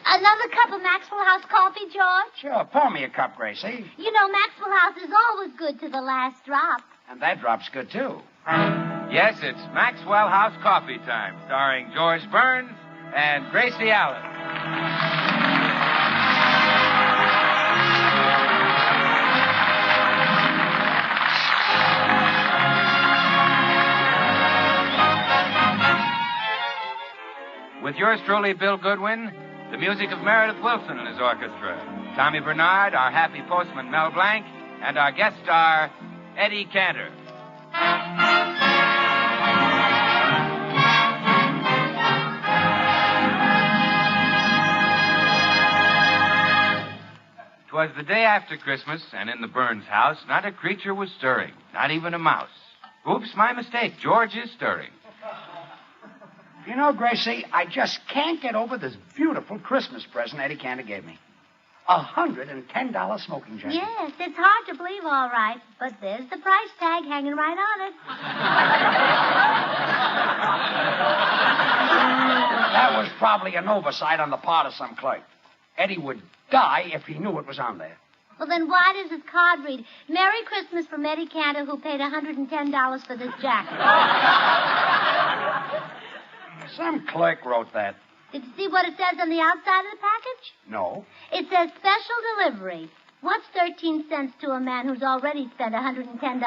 Another cup of Maxwell House coffee, George? Sure, pour me a cup, Gracie. You know, Maxwell House is always good to the last drop. And that drop's good, too. Yes, it's Maxwell House Coffee Time, starring George Burns and Gracie Allen. With yours truly, Bill Goodwin, the music of Meredith Wilson and his orchestra, Tommy Bernard, our happy postman, Mel Blanc, and our guest star, Eddie Cantor. 'Twas the day after Christmas, and in the Burns house, not a creature was stirring, not even a mouse. Oops, my mistake. George is stirring. You know, Gracie, I just can't get over this beautiful Christmas present Eddie Cantor gave me. $110 smoking jacket. Yes, it's hard to believe, all right, but there's the price tag hanging right on it. That was probably an oversight on the part of some clerk. Eddie would die if he knew it was on there. Well, then why does his card read, Merry Christmas from Eddie Cantor, who paid $110 for this jacket? Some clerk wrote that. Did you see what it says on the outside of the package? No. It says special delivery. What's 13 cents to a man who's already spent $110?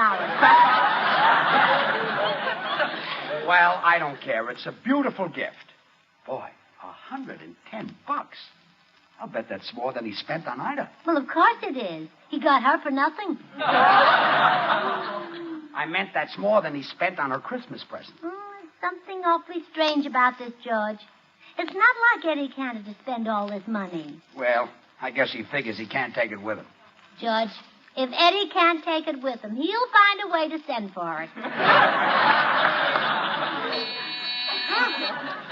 Well, I don't care. It's a beautiful gift. Boy, $110. I'll bet that's more than he spent on Ida. Well, of course it is. He got her for nothing. I meant that's more than he spent on her Christmas present. There's something awfully strange about this, George. It's not like Eddie Cantor to spend all this money. Well, I guess he figures he can't take it with him. George, if Eddie can't take it with him, he'll find a way to send for it.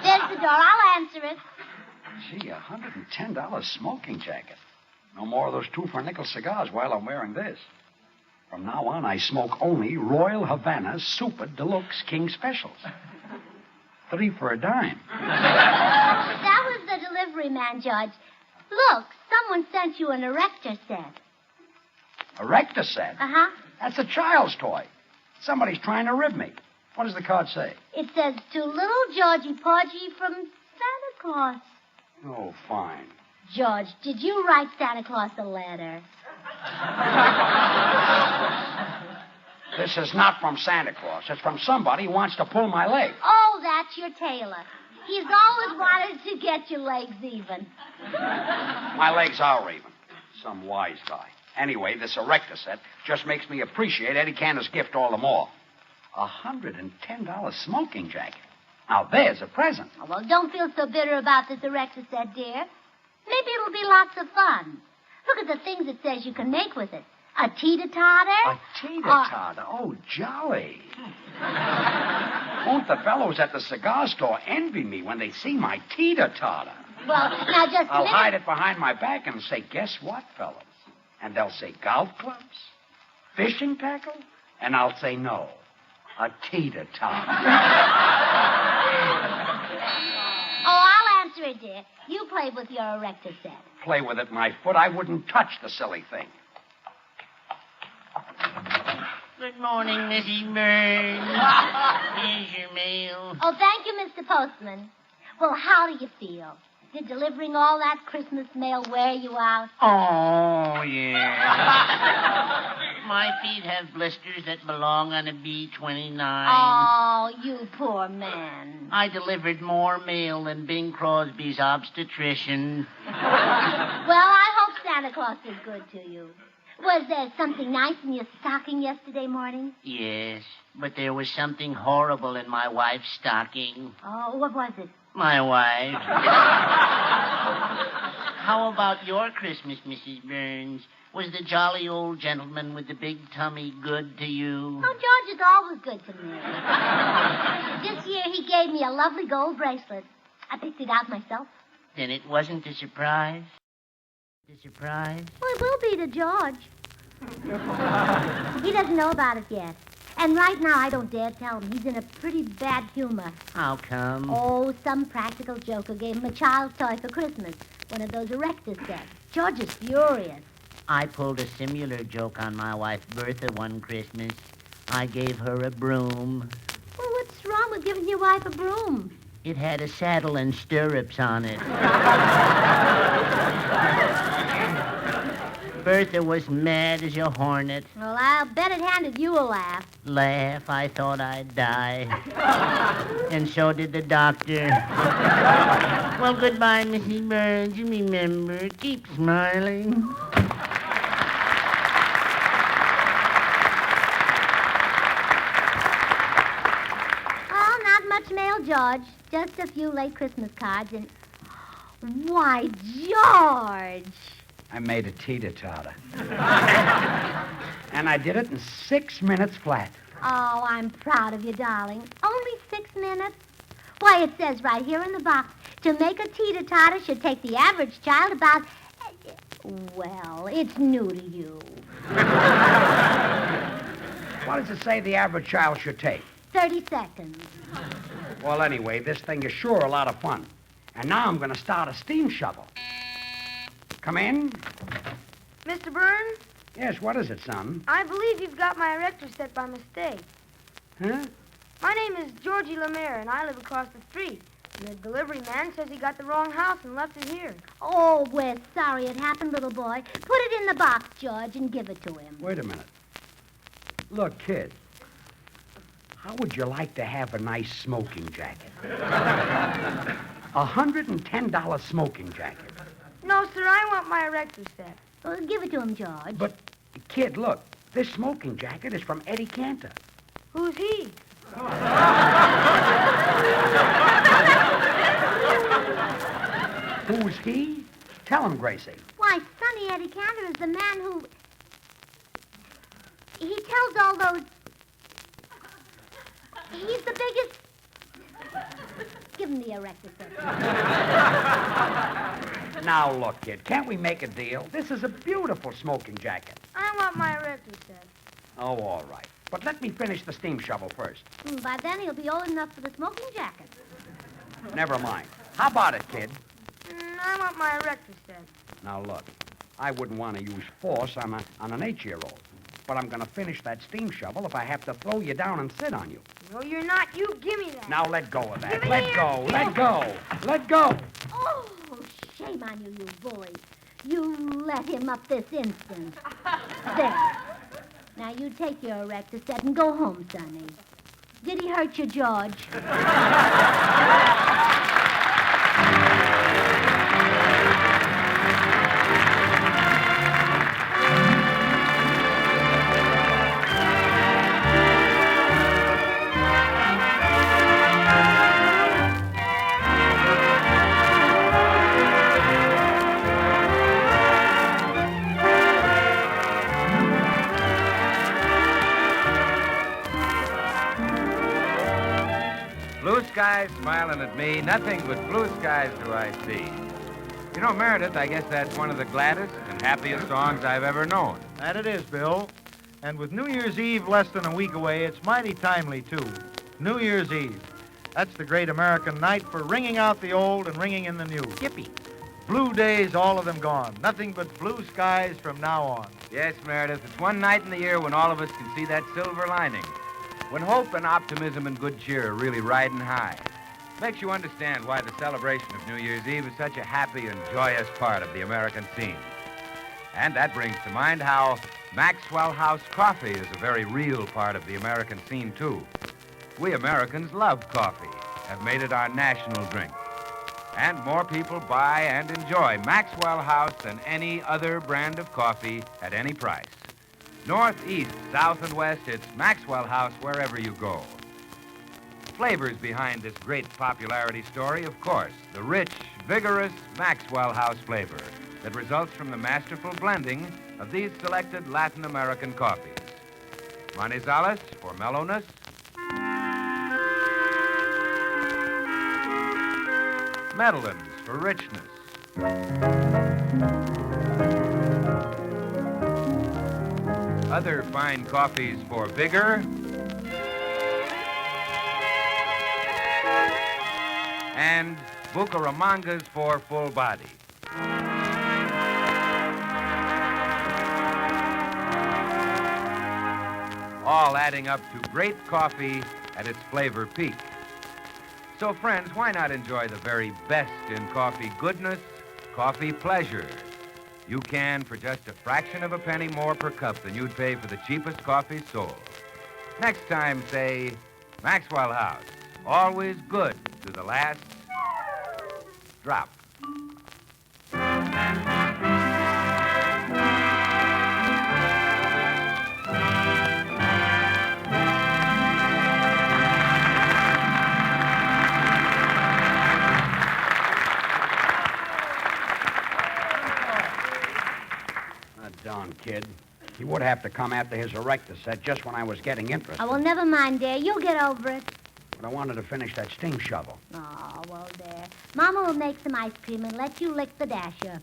There's the door. I'll answer it. Gee, $110 smoking jacket. No more of those 2 for nickel cigars while I'm wearing this. From now on, I smoke only Royal Havana Super Deluxe King Specials. 3 for a dime. That was the delivery man, George. Look, someone sent you an erector set. Erector set? Uh-huh. That's a child's toy. Somebody's trying to rib me. What does the card say? It says, to little Georgie Porgy from Santa Claus. Oh, fine. George, did you write Santa Claus a letter? This is not from Santa Claus. It's from somebody who wants to pull my leg. Oh, that's your tailor. He's always wanted to get your legs even. My legs are even. Some wise guy. Anyway, this erector set just makes me appreciate Eddie Cantor's gift all the more. $110 smoking jacket. Now, there's a present. Oh, well, don't feel so bitter about this erector set, dear. Maybe it'll be lots of fun. Look at the things it says you can make with it. A teeter-totter. A teeter-totter? Oh, jolly. Won't the fellows at the cigar store envy me when they see my teeter-totter? Well, now just I'll hide it behind my back and say, guess what, fellas? And they'll say, golf clubs? Fishing tackle? And I'll say, no, a teeter-totter. Oh, I'll answer it, dear. You play with your erector set. Play with it, my foot. I wouldn't touch the silly thing. Good morning, Mrs. Burns. Here's your mail. Oh, thank you, Mr. Postman. Well, how do you feel? Did delivering all that Christmas mail wear you out? Oh, yeah. My feet have blisters that belong on a B-29. Oh, you poor man. I delivered more mail than Bing Crosby's obstetrician. Well, I hope Santa Claus is good to you. Was there something nice in your stocking yesterday morning? Yes, but there was something horrible in my wife's stocking. Oh, what was it? My wife. How about your Christmas, Mrs. Burns? Was the jolly old gentleman with the big tummy good to you? Oh, George is always good to me. This year he gave me a lovely gold bracelet. I picked it out myself. Then it wasn't a surprise? A surprise? Well, it will be to George. He doesn't know about it yet. And right now, I don't dare tell him. He's in a pretty bad humor. How come? Oh, some practical joker gave him a child's toy for Christmas. One of those erector sets. George is furious. I pulled a similar joke on my wife Bertha one Christmas. I gave her a broom. Well, what's wrong with giving your wife a broom? It had a saddle and stirrups on it. Bertha was mad as a hornet. Well, I'll bet it handed you a laugh. Laugh, I thought I'd die. And so did the doctor. Well, goodbye, Mrs. Burns. Remember, keep smiling. Oh, not much mail, George. Just a few late Christmas cards and... Why, George! I made a teeter-totter. And I did it in 6 minutes flat. Oh, I'm proud of you, darling. Only 6 minutes? Why, it says right here in the box, to make a teeter-totter should take the average child about... Well, it's new to you. What does it say the average child should take? 30 seconds. Well, anyway, this thing is sure a lot of fun. And now I'm going to start a steam shovel. Come in. Mr. Burns, Yes, what is it, son? I believe you've got my erector set by mistake. Huh? My name is Georgie Lemire, and I live across the street. And the delivery man says he got the wrong house and left it here. Oh, we're sorry it happened, little boy. Put it in the box, George, and give it to him. Wait a minute. Look, kid. How would you like to have a nice smoking jacket? $110 smoking jacket. No, sir, I want my erector set. Well, give it to him, George. But, kid, look. This smoking jacket is from Eddie Cantor. Who's he? Who's he? Tell him, Gracie. Why, Sonny Eddie Cantor is the man who... He tells all those... He's the biggest... Give him the erector set. Now, look, kid, can't we make a deal? This is a beautiful smoking jacket. I want my erector set. Oh, all right. But let me finish the steam shovel first. By then, he'll be old enough for the smoking jacket. Never mind. How about it, kid? I want my erector set. Now, look, I wouldn't want to use force on an 8-year-old. But I'm going to finish that steam shovel if I have to throw you down and sit on you. No, you're not. You give me that. Now let go of that. Give me Let here. go. Let go. Let go. Oh, shame on you, you bully. You let him up this instant. There. Now, you take your erector set and go home, Sonny. Did he hurt you, George? Blue skies smiling at me, nothing but blue skies do I see. You know, Meredith, I guess that's one of the gladdest and happiest songs I've ever known. That it is, Bill. And with New Year's Eve less than a week away, it's mighty timely, too. New Year's Eve. That's the great American night for ringing out the old and ringing in the new. Yippee. Blue days, all of them gone. Nothing but blue skies from now on. Yes, Meredith, it's one night in the year when all of us can see that silver lining. When hope and optimism and good cheer are really riding high. Makes you understand why the celebration of New Year's Eve is such a happy and joyous part of the American scene. And that brings to mind how Maxwell House coffee is a very real part of the American scene, too. We Americans love coffee, have made it our national drink. And more people buy and enjoy Maxwell House than any other brand of coffee at any price. North, east, south, and west, it's Maxwell House wherever you go. Flavors behind this great popularity story, of course, the rich, vigorous Maxwell House flavor that results from the masterful blending of these selected Latin American coffees. Manizales for mellowness. Medellins for richness. Other fine coffees for vigor, and Bucaramangas for full body. All adding up to great coffee at its flavor peak. So, friends, why not enjoy the very best in coffee goodness, coffee pleasure? You can for just a fraction of a penny more per cup than you'd pay for the cheapest coffee sold. Next time, say, Maxwell House, always good to the last drop. Darn kid. He would have to come after his erector set just when I was getting interested. Oh, well, never mind, dear. You'll get over it. But I wanted to finish that steam shovel. Oh, well, there. Mama will make some ice cream and let you lick the dasher.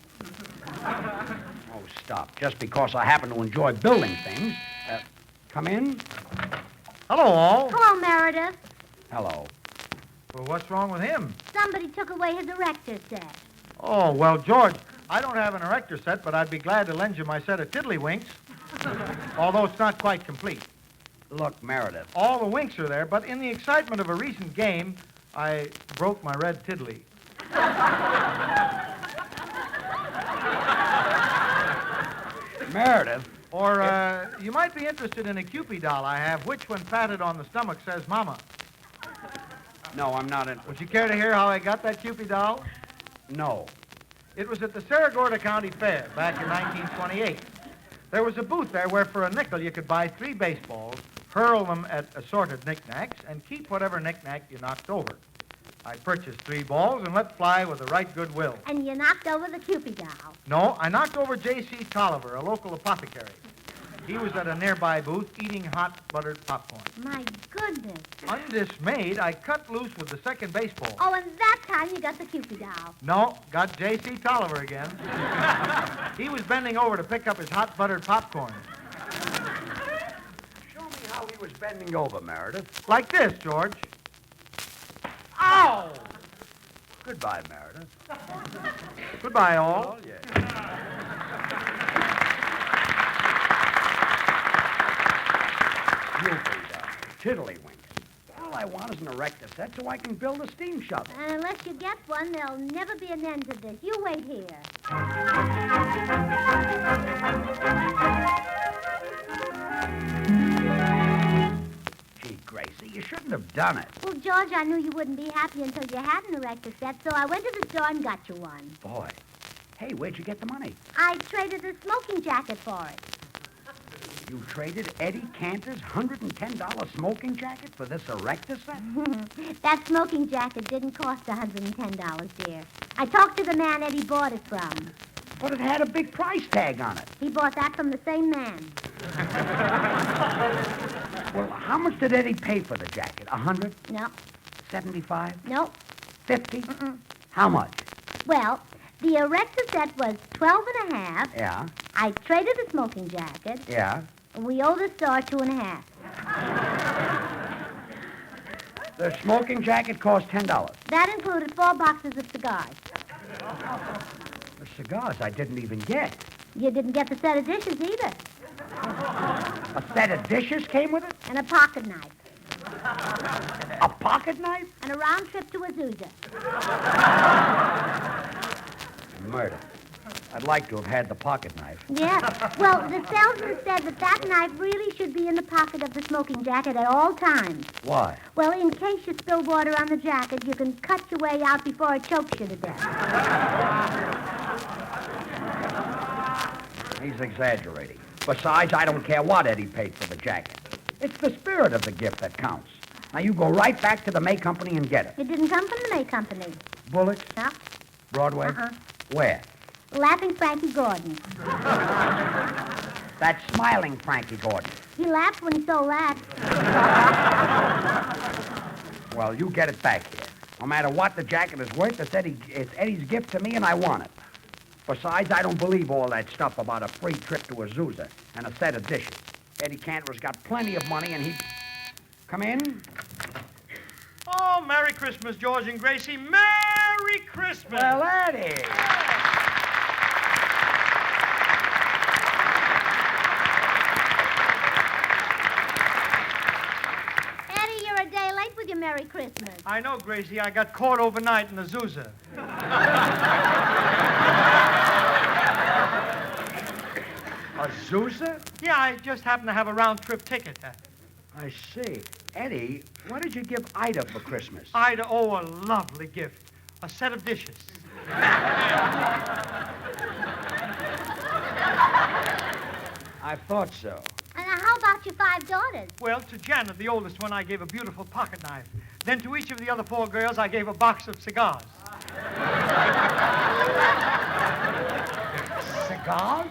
Oh, stop. Just because I happen to enjoy building things. Come in. Hello, all. Hello, Meredith. Hello. Well, what's wrong with him? Somebody took away his erector set. Oh, well, George, I don't have an erector set, but I'd be glad to lend you my set of tiddlywinks. Although it's not quite complete. Look, Meredith. All the winks are there, but in the excitement of a recent game, I broke my red tiddly. Meredith. Or, you might be interested in a Cupid doll I have, which, when patted on the stomach, says Mama. No, I'm not in. Would you care to hear how I got that Cupid doll? No. It was at the Saragordo County Fair back in 1928. There was a booth there where for a nickel you could buy 3 baseballs, hurl them at assorted knickknacks, and keep whatever knickknack you knocked over. I purchased 3 balls and let fly with the right goodwill. And you knocked over the Cupid doll. No, I knocked over J.C. Tolliver, a local apothecary. He was at a nearby booth eating hot buttered popcorn. My goodness. Undismayed, I cut loose with the second baseball. Oh, and that time you got the Cupid doll. No, got J.C. Tolliver again. He was bending over to pick up his hot buttered popcorn. Show me how he was bending over, Meredith. Like this, George. Ow! Goodbye, Meredith. Goodbye, all. Oh, yeah. Tiddlywinks. All I want is an erector set so I can build a steam shovel. And unless you get one, there'll never be an end to this. You wait here. Gee, Gracie, you shouldn't have done it. Well, George, I knew you wouldn't be happy until you had an erector set, so I went to the store and got you one. Boy. Hey, where'd you get the money? I traded a smoking jacket for it. You traded Eddie Cantor's $110 smoking jacket for this erector set? That smoking jacket didn't cost $110, dear. I talked to the man Eddie bought it from. But it had a big price tag on it. He bought that from the same man. Well, how much did Eddie pay for the jacket? 100? No. 75? No. 50? Mm-mm. How much? Well, the erector set was 12 and a half. Yeah. I traded the smoking jacket. Yeah. And we owe the store 2 and a half. The smoking jacket cost $10. That included 4 boxes of cigars. The cigars I didn't even get. You didn't get the set of dishes either. A set of dishes came with it? And a pocket knife. A pocket knife? And a round trip to Azusa. Murder. I'd like to have had the pocket knife. Yeah. Well, the salesman said that knife really should be in the pocket of the smoking jacket at all times. Why? Well, in case you spill water on the jacket, you can cut your way out before it chokes you to death. He's exaggerating. Besides, I don't care what Eddie paid for the jacket. It's the spirit of the gift that counts. Now, you go right back to the May Company and get it. It didn't come from the May Company. Bullocks? No. Broadway? Uh-uh. Where? Laughing Frankie Gordon. That smiling Frankie Gordon. He laughed when he saw that. Well, you get it back here. No matter what the jacket is worth, it's Eddie's gift to me, and I want it. Besides, I don't believe all that stuff about a free trip to Azusa and a set of dishes. Eddie Cantor's got plenty of money, and he... Come in. Oh, Merry Christmas, George and Gracie. Merry Christmas. Well, Eddie. Eddie, you're a day late with your Merry Christmas. I know, Gracie. I got caught overnight in Azusa. Azusa? Yeah, I just happened to have a round-trip ticket. I see. Eddie, what did you give Ida for Christmas? Ida, oh, a lovely gift. A set of dishes. I thought so. And how about your 5 daughters? Well, to Janet, the oldest one, I gave a beautiful pocket knife. Then to each of the other 4 girls, I gave a box of cigars. Cigars?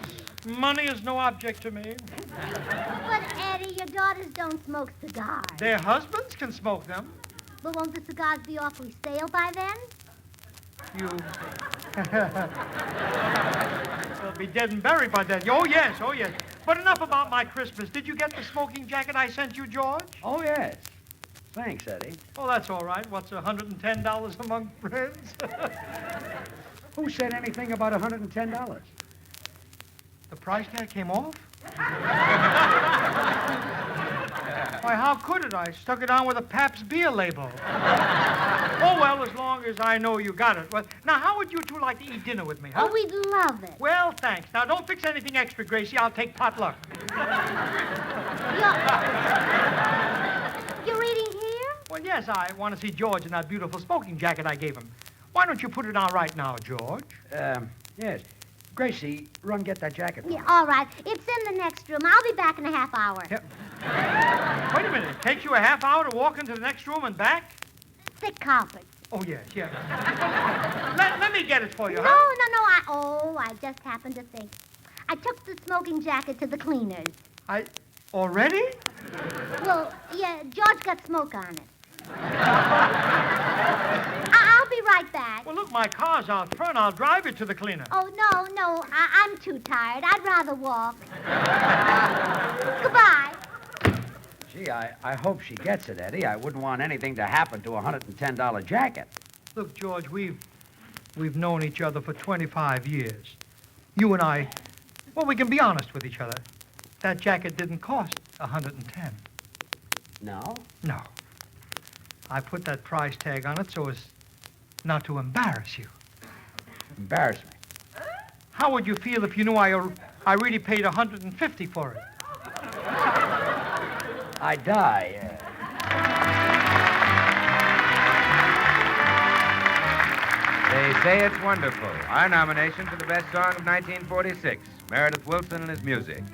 Money is no object to me. But, Eddie, your daughters don't smoke cigars. Their husbands can smoke them. But won't the cigars be awfully stale by then? You... They'll be dead and buried by then. Oh, yes, oh, yes. But enough about my Christmas. Did you get the smoking jacket I sent you, George? Oh, yes. Thanks, Eddie. Oh, that's all right. What's $110 among friends? Who said anything about $110? The price tag came off? Why, how could it? I stuck it on with a Pabst beer label. Oh, well, as long as I know you got it. Well, now, how would you two like to eat dinner with me, huh? Oh, we'd love it. Well, thanks. Now, don't fix anything extra, Gracie. I'll take potluck. You're eating here? Well, yes, I want to see George in that beautiful smoking jacket I gave him. Why don't you put it on right now, George? Yes. Gracie, run get that jacket. Yeah, all right. It's in the next room. I'll be back in a half hour. Yeah. Wait a minute. It takes you a half hour to walk into the next room and back? Thick carpet. Oh, yes, yes. let me get it for you, No, huh? I just happened to think. I took the smoking jacket to the cleaners. Already? Well, yeah, George got smoke on it. I'll be right back. Well, look, my car's out front. I'll drive you to the cleaner. Oh, no, I'm too tired. I'd rather walk. Goodbye. Gee, I hope she gets it, Eddie. I wouldn't want anything to happen to a $110 jacket. Look, George, we've known each other for 25 years. You and I, well, we can be honest with each other. That jacket didn't cost $110. No? No. I put that price tag on it so as not to embarrass you. Embarrass me. How would you feel if you knew I really paid $150 for it? I'd die. They say it's wonderful. Our nomination for the best song of 1946, Meredith Willson and his music.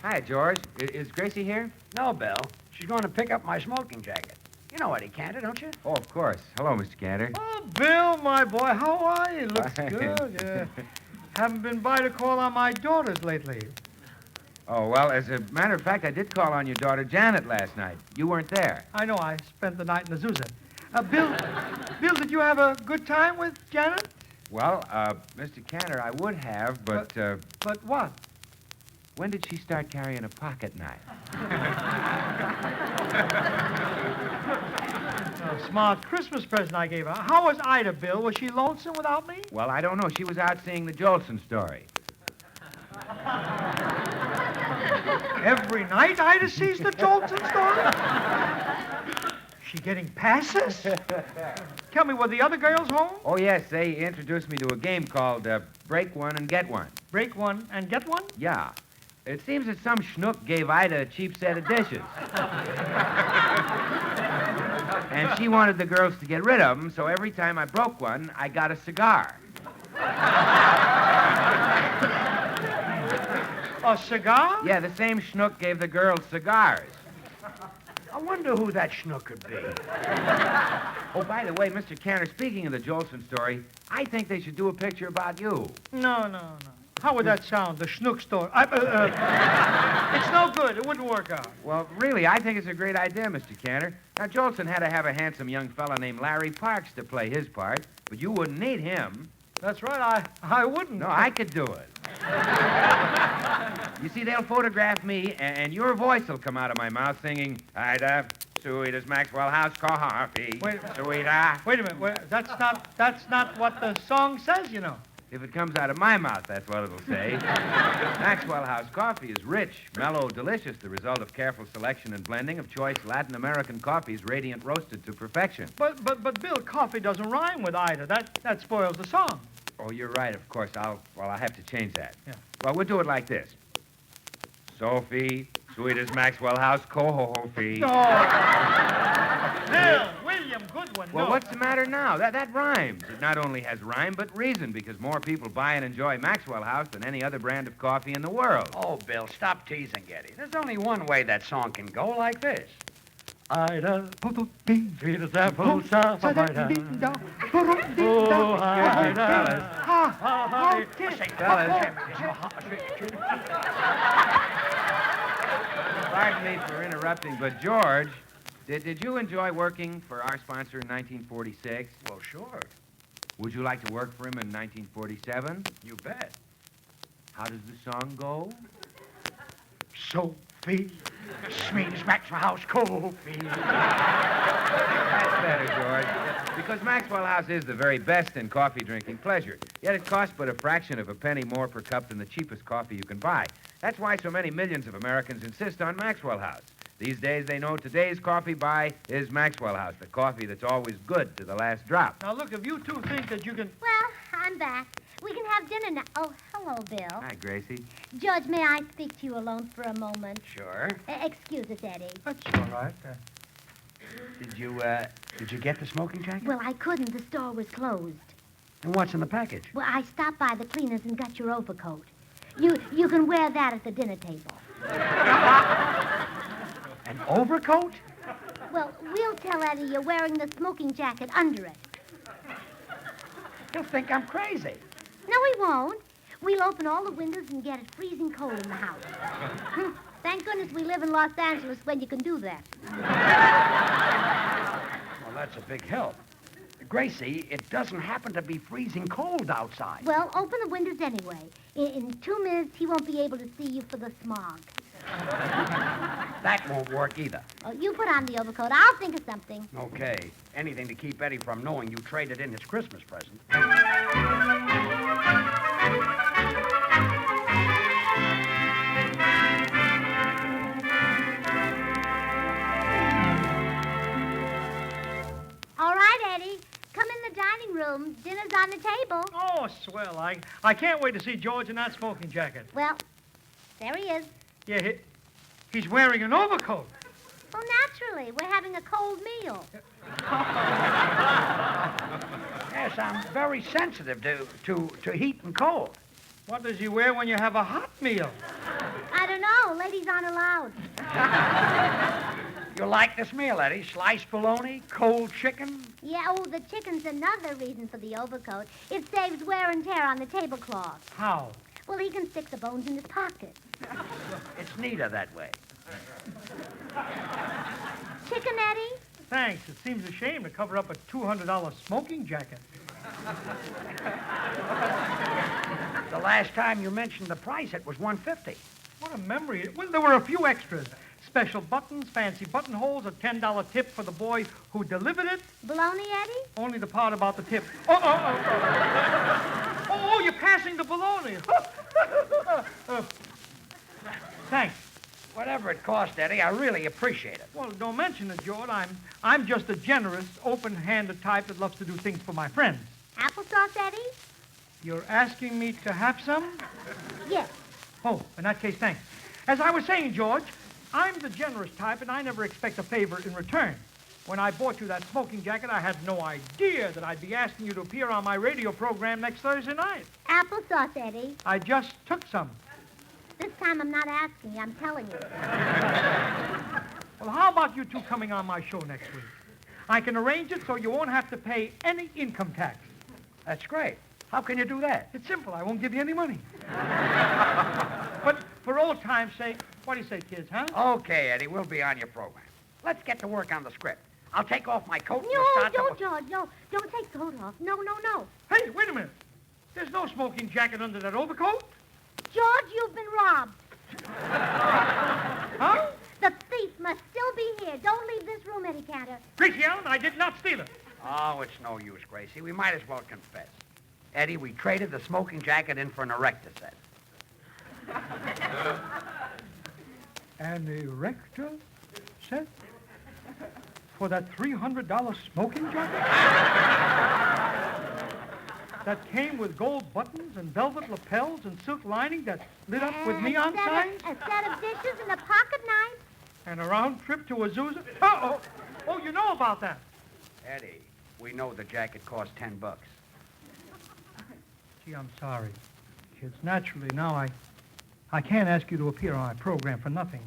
Hi, George. Is Gracie here? No, Bill. She's going to pick up my smoking jacket. You know Eddie Cantor, don't you? Oh, of course. Hello, Mr. Cantor. Oh, Bill, my boy, how are you? Looks Fine. good, yeah. Haven't been by to call on my daughters lately. Oh, well, as a matter of fact, I did call on your daughter Janet last night. You weren't there. I know, I spent the night in Azusa. Bill, did you have a good time with Janet? Well, Mr. Cantor, I would have, but... But what? When did she start carrying a pocket knife? Smart Christmas present I gave her. How was Ida, Bill? Was she lonesome without me? Well, I don't know. She was out seeing the Jolson story. Every night Ida sees the Jolson story? She getting passes? Tell me, were the other girls home? Oh, yes. They introduced me to a game called Break One and Get One. Break one and get one? Yeah. It seems that some schnook gave Ida a cheap set of dishes. And she wanted the girls to get rid of them, so every time I broke one, I got a cigar. A cigar? Yeah, the same schnook gave the girls cigars. I wonder who that schnook could be. Oh, by the way, Mr. Canner, speaking of the Jolson story, I think they should do a picture about you. No. How would that sound, the schnook story? It's no good. It wouldn't work out. Well, really, I think it's a great idea, Mr. Canner. Now, Jolson had to have a handsome young fella named Larry Parks to play his part, but you wouldn't need him. That's right. I wouldn't. No, I could do it. You see, they'll photograph me, and your voice will come out of my mouth singing, Ida, sweet as Maxwell House coffee. Wait a minute. That's not what the song says, you know. If it comes out of my mouth, that's what it'll say. Maxwell House coffee is rich, mellow, delicious, the result of careful selection and blending of choice Latin American coffees, radiant roasted to perfection. But Bill, coffee doesn't rhyme with Ida. That spoils the song. Oh, you're right, of course. I'll have to change that. Yeah. Well, we'll do it like this. Sophie, sweet as Maxwell House coffee. Bill, William, good one. Well, no. what's the matter now? That rhymes. It not only has rhyme, but reason, because more people buy and enjoy Maxwell House than any other brand of coffee in the world. Oh, Bill, stop teasing Eddie. There's only one way that song can go, like this. Ida, sweet as apple cider. Oh, Ida. Pardon me for interrupting, but George, did you enjoy working for our sponsor in 1946? Well, sure. Would you like to work for him in 1947? You bet. How does the song go? Sophie, sweet as Maxwell House coffee. That's better, George. Because Maxwell House is the very best in coffee drinking pleasure. Yet it costs but a fraction of a penny more per cup than the cheapest coffee you can buy. That's why so many millions of Americans insist on Maxwell House. These days, they know today's coffee buy is Maxwell House, the coffee that's always good to the last drop. Now, look, if you two think that you can... Well, I'm back. We can have dinner now. Oh, hello, Bill. Hi, Gracie. George, may I speak to you alone for a moment? Sure. Excuse us, Eddie. That's all right. Did you get the smoking jacket? Well, I couldn't. The store was closed. And what's in the package? Well, I stopped by the cleaners and got your overcoat. You can wear that at the dinner table. An overcoat? Well, we'll tell Eddie you're wearing the smoking jacket under it. He'll think I'm crazy. No, he won't. We'll open all the windows and get it freezing cold in the house. Thank goodness we live in Los Angeles when you can do that. Well, that's a big help. Gracie, it doesn't happen to be freezing cold outside. Well, open the windows anyway. In 2 minutes, he won't be able to see you for the smog. That won't work either. Oh, you put on the overcoat. I'll think of something. Okay. Anything to keep Eddie from knowing you traded in his Christmas present. All right, Eddie. Come in the dining room. Dinner's on the table. Oh, swell. I can't wait to see George in that smoking jacket. Well, there he is. Yeah, he's wearing an overcoat. Well, naturally. We're having a cold meal. Yes, I'm very sensitive to heat and cold. What does he wear when you have a hot meal? I don't know. Ladies aren't allowed. You like this meal, Eddie? Sliced bologna, cold chicken? Yeah, oh, the chicken's another reason for the overcoat. It saves wear and tear on the tablecloth. How? Well, he can stick the bones in his pocket. It's neater that way. Chicken, Eddie? Thanks. It seems a shame to cover up a $200 smoking jacket. The last time you mentioned the price, it was $150. What a memory. Well, there were a few extras. Special buttons, fancy buttonholes, a $10 tip for the boy who delivered it. Bologna, Eddie? Only the part about the tip. Oh, you're passing the bologna. Thanks. Whatever it cost, Eddie, I really appreciate it. Well, don't mention it, George. I'm just a generous, open-handed type that loves to do things for my friends. Applesauce, Eddie? You're asking me to have some? Yes. Oh, in that case, thanks. As I was saying, George, I'm the generous type, and I never expect a favor in return. When I bought you that smoking jacket, I had no idea that I'd be asking you to appear on my radio program next Thursday night. Applesauce, Eddie. I just took some. This time I'm not asking you, I'm telling you. Well, how about you two coming on my show next week? I can arrange it so you won't have to pay any income tax. That's great. How can you do that? It's simple. I won't give you any money. But for old time's sake, what do you say, kids, huh? Okay, Eddie, we'll be on your program. Let's get to work on the script. I'll take off my coat and No, we'll start don't, George, no. Don't take the coat off. No. Hey, wait a minute. There's no smoking jacket under that overcoat. George, you've been robbed. Huh? The thief must still be here. Don't leave this room, Eddie Cantor. Gracie Allen, I did not steal it. Oh, it's no use, Gracie. We might as well confess. Eddie, we traded the smoking jacket in for an erector set. An erector set? For that $300 smoking jacket? That came with gold buttons and velvet lapels and silk lining that lit up with neon signs? A set of dishes and a pocket knife. And a round trip to Azusa? Oh, you know about that. Eddie, we know the jacket cost $10. Gee, I'm sorry. Kids, naturally, now I can't ask you to appear on my program for nothing.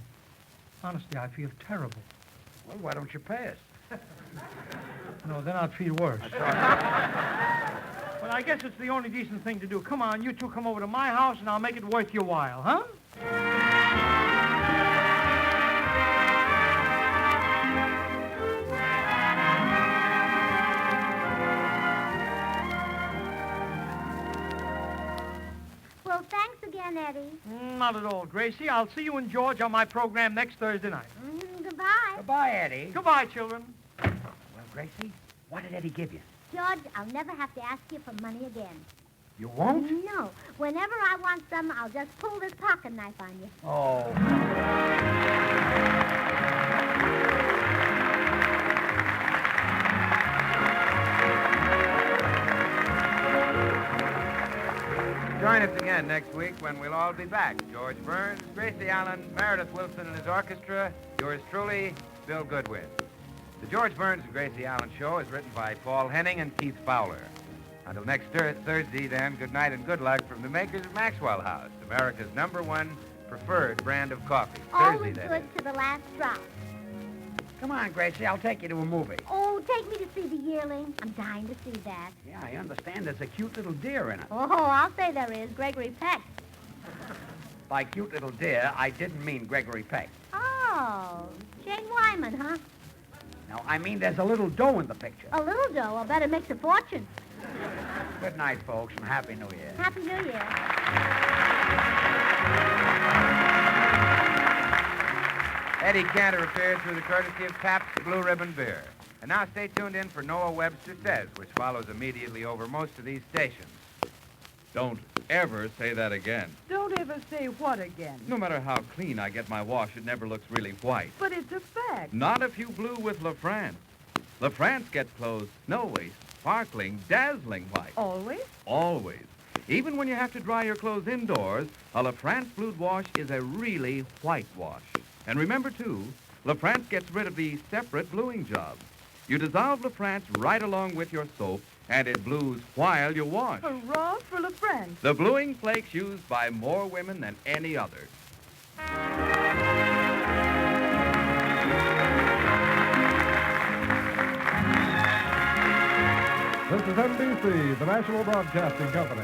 Honestly, I feel terrible. Well, why don't you pay us? No, then I'd feel worse. Well, I guess it's the only decent thing to do. Come on, you two come over to my house, and I'll make it worth your while, huh? Well, thanks again, Eddie. Not at all, Gracie. I'll see you and George on my program next Thursday night. Goodbye. Goodbye, Eddie. Goodbye, children. Well, Gracie, what did Eddie give you? George, I'll never have to ask you for money again. You won't? No. Whenever I want some, I'll just pull this pocket knife on you. Oh. Join us again next week when we'll all be back. George Burns, Gracie Allen, Meredith Wilson and his orchestra, yours truly, Bill Goodwin. The George Burns and Gracie Allen Show is written by Paul Henning and Keith Fowler. Until next Thursday, then, good night and good luck from the makers of Maxwell House, America's #1 preferred brand of coffee. Always Thursday, that good is. to the last drop. Come on, Gracie, I'll take you to a movie. Oh, take me to see The Yearling. I'm dying to see that. Yeah, I understand there's a cute little deer in it. Oh, I'll say there is. Gregory Peck. By cute little deer, I didn't mean Gregory Peck. Oh, Jane Wyman, huh? No, I mean there's a little dough in the picture. A little dough. I'll bet it makes a fortune. Good night, folks, and Happy New Year. Happy New Year. Eddie Cantor appeared through the courtesy of Pabst Blue Ribbon Beer. And now stay tuned in for Noah Webster Says, which follows immediately over most of these stations. Don't ever say that again. Don't ever say what again. No matter how clean I get my wash, it never looks really white. But it's a fact. Not if you blue with La France. La France gets clothes snowy, sparkling, dazzling white. Always? Always. Even when you have to dry your clothes indoors, a La France blued wash is a really white wash. And remember, too, La France gets rid of the separate bluing job. You dissolve La France right along with your soap, and it blues while you wash. Hurrah for La France. The bluing flakes used by more women than any other. This is NBC, the National Broadcasting Company.